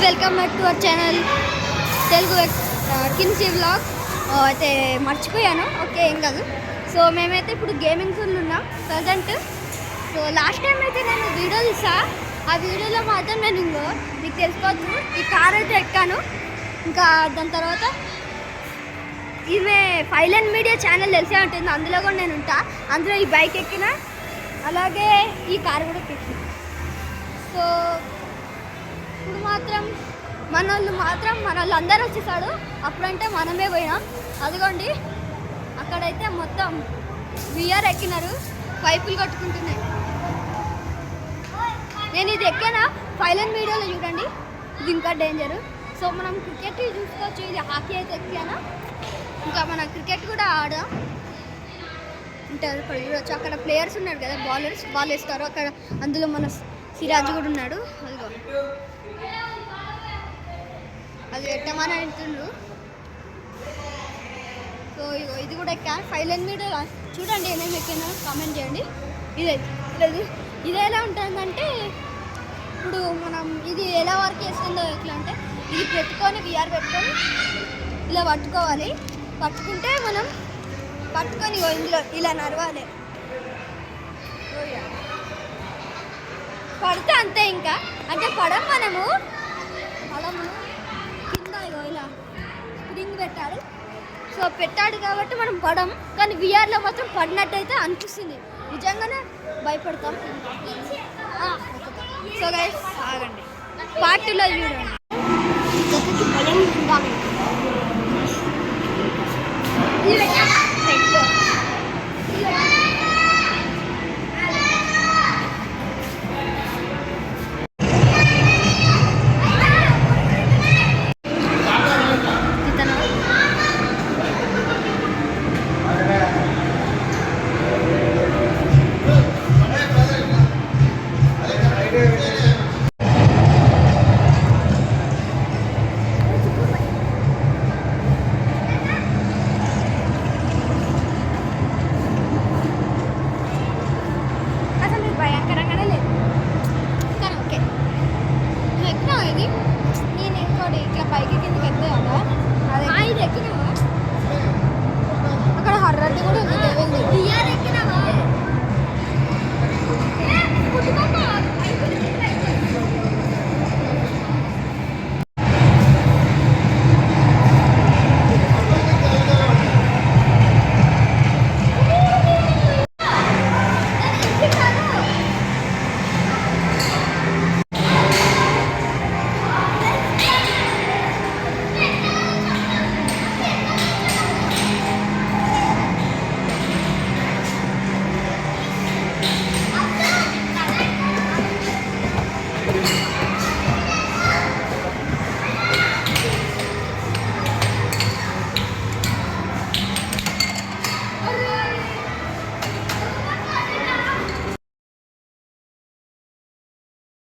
Welcome back to our channel Telugu Kinsey vlog. అయితే మర్చిపోయాను. Okay, ఏం కాదు. సో మేమైతే ఇప్పుడు గేమింగ్ జోన్లో ఉన్నాం ప్రజెంట్. సో లాస్ట్ టైం అయితే నేను వీడియో తీసా. ఆ వీడియోలో మాత్రం నేను మీకు తెలుసుకోవచ్చు ఈ కార్ అయితే ఎక్కాను. ఇంకా దాని తర్వాత ఈమె ఫైలెన్ మీడియా ఛానల్ తెలిసే ఉంటుంది, అందులో కూడా నేను ఉంటా. అందులో ఈ బైక్ ఎక్కిన, అలాగే ఈ కార్ కూడా ఎక్కిన. సో ఇప్పుడు మాత్రం మన వాళ్ళు అందరూ వచ్చేసాడు. అప్పుడంటే మనమే పోయినాం. అదిగోండి అక్కడైతే మొత్తం విఆర్ ఎక్కినారు, పైపులు కట్టుకుంటున్నాయి. నేను ఇది ఎక్కానా ఫైలెన్ వీడియోలో చూడండి, ఇది ఇంకా డేంజరు. సో మనం క్రికెట్ చూసుకోవచ్చు. ఇది హాకీ అయితే ఎక్కానా, ఇంకా మన క్రికెట్ కూడా ఆడాం ఉంటారు. ఇక్కడ చూడవచ్చు, అక్కడ ప్లేయర్స్ ఉన్నారు కదా, బౌలర్స్ బాల్ వేస్తారు అక్కడ. అందులో మన సిరాజ్ కూడా ఉన్నాడు. అదిగో అది ఎట్టమని అంటుండ్రు. సో ఇగో ఇది కూడా ఎక్కా ఫైలెన్ మీద. చూడండి ఏమేమి ఎక్కినా కామెంట్ చేయండి. ఇది ఎలా ఉంటుందంటే, ఇప్పుడు మనం ఇది ఎలా వర్క్ చేస్తుందో ఎట్లా అంటే, ఇది పెట్టుకొని విఆర్ పెట్టుకొని ఇలా పట్టుకోవాలి. పట్టుకుంటే మనం పట్టుకొని ఇందులో ఇలా నడవాలి. పడితే అంతే, ఇంకా అంటే మనము కింద ఇలా స్ప్రింగ్ పెట్టాలి. సో పెట్టాడు కాబట్టి మనం పడం, కానీ విఆర్లో మాత్రం పడినట్టయితే అనిపిస్తుంది. నిజంగానే భయపడతాం. సో గైస్ ఆగండి, పార్ట్ 2లో చూడండి. భయంకరంగానే లేదు, కానీ ఓకే. నువ్వు ఎక్కినావు ఇది.